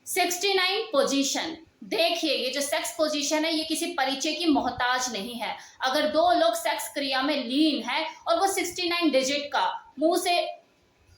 69 position. देखिए, ये जो सेक्स पोजीशन है ये किसी परिचय की मोहताज नहीं है। अगर दो लोग सेक्स क्रिया में लीन है और वो 69 डिजिट का मुंह से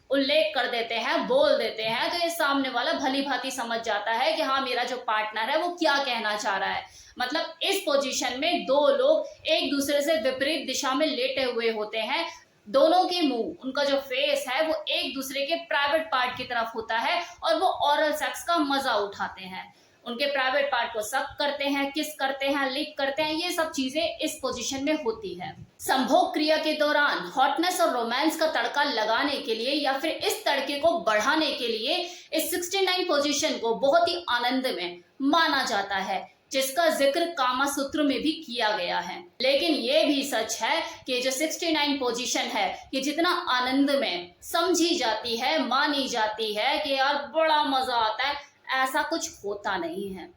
उल्लेख कर देते हैं, बोल देते हैं, तो ये सामने वाला भली भांति समझ जाता है कि हाँ, मेरा जो पार्टनर है वो क्या कहना चाह रहा है। मतलब इस पोजीशन में दो लोग एक दूसरे से विपरीत दिशा में लेटे हुए होते हैं। दोनों के मुंह, उनका जो फेस है वो एक दूसरे के प्राइवेट पार्ट की तरफ होता है और वो ओरल सेक्स का मजा उठाते हैं। उनके प्राइवेट पार्ट को सक करते हैं, किस करते हैं, लिक करते हैं, ये सब चीजें इस पोजीशन में होती है। संभोग क्रिया के दौरान हॉटनेस और रोमांस का तड़का लगाने के लिए या फिर इस तड़के को बढ़ाने के लिए इस 69 पोजीशन को बहुत ही आनंद में माना जाता है, जिसका जिक्र कामा सूत्र में भी किया गया है। लेकिन ये भी सच है कि जो 69 पोजीशन है ये जितना आनंद में समझी जाती है, मानी जाती है कि यार बड़ा मजा आता है, ऐसा कुछ होता नहीं है।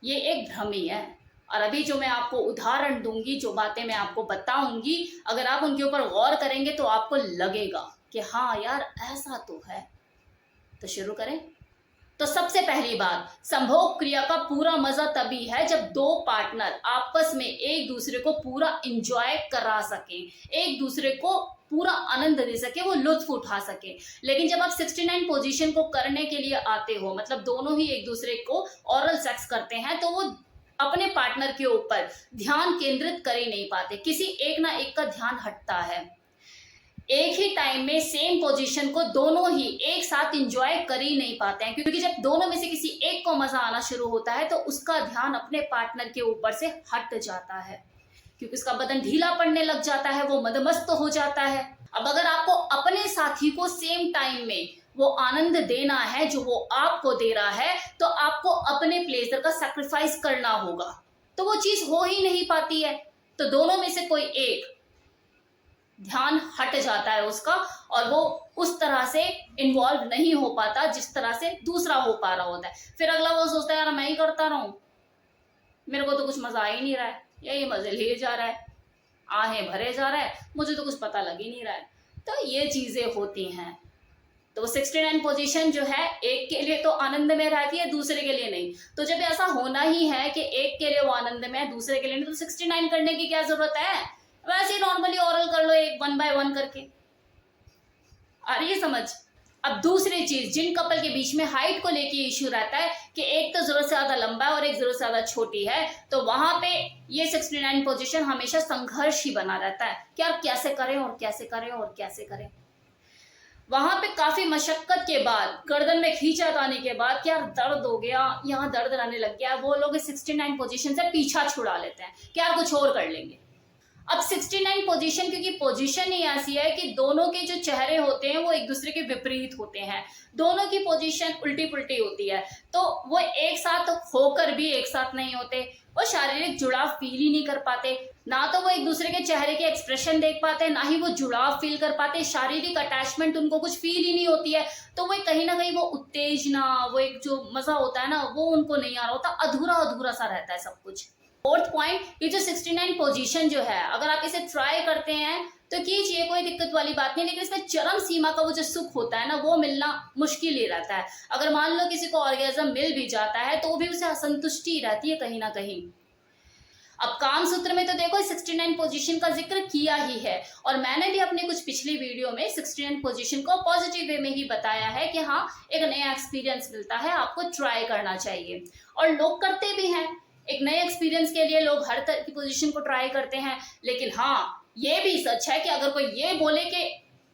ये एक भ्रम ही है। और अभी जो मैं आपको उदाहरण दूंगी, जो बातें मैं आपको बताऊंगी, अगर आप उनके ऊपर गौर करेंगे तो आपको लगेगा कि हाँ यार ऐसा तो है। तो शुरू करें। तो सबसे पहली बात, संभोग क्रिया का पूरा मजा तभी है जब दो पार्टनर आपस में एक दूसरे को पूरा एंजॉय करा सके, एक दूसरे को पूरा आनंद दे सके, वो लुत्फ उठा सके। लेकिन जब आप 69 पोजीशन को करने के लिए आते हो, मतलब दोनों ही एक दूसरे को ओरल सेक्स करते हैं, तो वो अपने पार्टनर के ऊपर ध्यान केंद्रित कर ही नहीं पाते, किसी एक ना एक का ध्यान हटता है। एक ही टाइम में सेम पोजीशन को दोनों ही एक साथ एंजॉय कर ही नहीं पाते हैं, क्योंकि जब दोनों में से किसी एक को मजा आना शुरू होता है तो उसका ध्यान अपने पार्टनर के ऊपर से हट जाता है, क्योंकि उसका बदन ढीला पड़ने लग जाता है, वो मदमस्त हो जाता है। अब अगर आपको अपने साथी को सेम टाइम में वो आनंद देना है जो वो आपको दे रहा है, तो आपको अपने प्लेजर का सैक्रिफाइस करना होगा, तो वो चीज हो ही नहीं पाती है। तो दोनों में से कोई एक ध्यान हट जाता है उसका, और वो उस तरह से इन्वॉल्व नहीं हो पाता जिस तरह से दूसरा हो पा रहा होता है। फिर अगला वो सोचता है यार मैं ही करता रहूं, मेरे को तो कुछ मजा आ ही नहीं रहा है, यही मजे लिए जा रहा है, आहें भरे जा रहा है, मुझे तो कुछ पता लग ही नहीं रहा है। तो ये चीजें होती हैं। तो 69 पोजीशन जो है एक के लिए तो आनंद में रहती है, दूसरे के लिए नहीं। तो जब ऐसा होना ही है कि एक के लिए वो आनंद में है, दूसरे के लिए नहीं, तो 69 करने की क्या जरूरत है? वैसे ही नॉर्मली ओरल कर लो, एक 1 बाय 1 करके। आ रही है समझ? अब दूसरी चीज, जिन कपल के बीच में हाइट को लेके इश्यू रहता है कि एक तो जरूरत से ज्यादा लंबा है और एक जरूरत से ज्यादा छोटी है, तो वहां पे ये 69 पोजीशन हमेशा संघर्ष ही बना रहता है कि यार कैसे करें और कैसे करें और कैसे करें। वहां पे काफी मशक्कत के बाद, गर्दन में खींचात आने के बाद कि यार दर्द हो गया, यहाँ दर्द रहने लग गया, वो लोग 69 पोजीशन से पीछा छुड़ा लेते हैं कि यार कुछ और कर लेंगे। अब 69 पोजीशन, क्योंकि पोजीशन ही ऐसी है कि दोनों के जो चेहरे होते हैं वो एक दूसरे के विपरीत होते हैं, दोनों की पोजीशन उल्टी पुल्टी होती है, तो वो एक साथ होकर भी एक साथ नहीं होते, वो शारीरिक जुड़ाव फील ही नहीं कर पाते, ना तो वो एक दूसरे के चेहरे के एक्सप्रेशन देख पाते, ना ही वो जुड़ाव फील कर पाते, शारीरिक अटैचमेंट उनको कुछ फील ही नहीं होती है। तो वो कहीं ना कहीं वो उत्तेजना, वो एक जो मजा होता है ना, वो उनको नहीं आ रहा होता, अधूरा अधूरा सा रहता है सब कुछ। फोर्थ पॉइंट, ये जो 69 पोजीशन जो है, अगर आप इसे ट्राई करते हैं तो कीजिए, कोई दिक्कत वाली बात नहीं, लेकिन इसमें चरम सीमा का वो जो सुख होता है ना, वो मिलना मुश्किल ही रहता है। अगर मान लो किसी को ऑर्गेज्म मिल भी जाता है तो भी उसे असंतुष्टि रहती है कहीं ना कहीं। अब काम सूत्र में तो देखो 69 पोजीशन का जिक्र किया ही है, और मैंने भी अपने कुछ पिछली वीडियो में 69 पोजीशन को पॉजिटिव वे में ही बताया है कि हाँ, एक नया एक्सपीरियंस मिलता है, आपको ट्राई करना चाहिए, और लोग करते भी हैं। एक नए एक्सपीरियंस के लिए लोग हर तरह की पोजीशन को ट्राई करते हैं। लेकिन हाँ, ये भी सच है कि अगर कोई ये बोले कि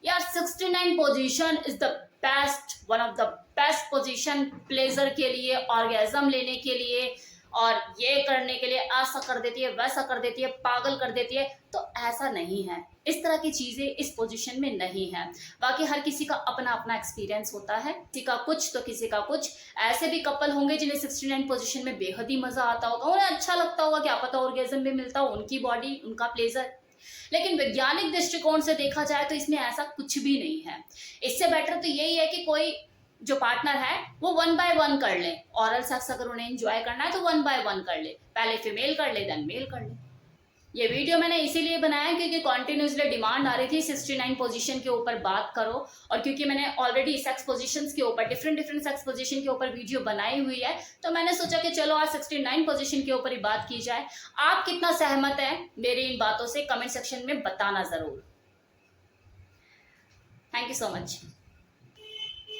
यार 69 position is the best, one of the best position pleasure के लिए, ऑर्गेज्म लेने के लिए, और ये करने के लिए ऐसा कर देती है, वैसा कर देती है, पागल कर देती है, तो ऐसा नहीं है। इस तरह की चीजें इस पोजीशन में नहीं है। बाकी हर किसी का अपना अपना एक्सपीरियंस होता है, किसी का कुछ तो किसी का कुछ। ऐसे भी कपल होंगे जिन्हें 69 पोजीशन में बेहद ही मजा आता होगा, उन्हें अच्छा लगता होगा, क्या पता ऑर्गेज्म भी मिलता हो, उनकी बॉडी, उनका प्लेजर। लेकिन वैज्ञानिक दृष्टिकोण से देखा जाए तो इसमें ऐसा कुछ भी नहीं है। इससे बेटर तो यही है कि कोई जो पार्टनर है वो 1 बाय 1 कर ले। ओरल सेक्स अगर उन्हें एंजॉय करना है तो 1 बाय 1 कर ले, पहले फीमेल कर ले, देन मेल कर ले। ये वीडियो मैंने इसीलिए बनाया क्योंकि कॉन्टिन्यूसली डिमांड आ रही थी 69 पोजीशन के ऊपर बात करो, और क्योंकि मैंने ऑलरेडी सेक्स पोजीशंस के ऊपर डिफरेंट सेक्स पोजीशन के ऊपर वीडियो बनाई हुई है, तो मैंने सोचा कि चलो आज 69 पोजीशन के ऊपर ही बात की जाए। आप कितना सहमत है मेरी इन बातों से कमेंट सेक्शन में बताना जरूर। Thank you so much.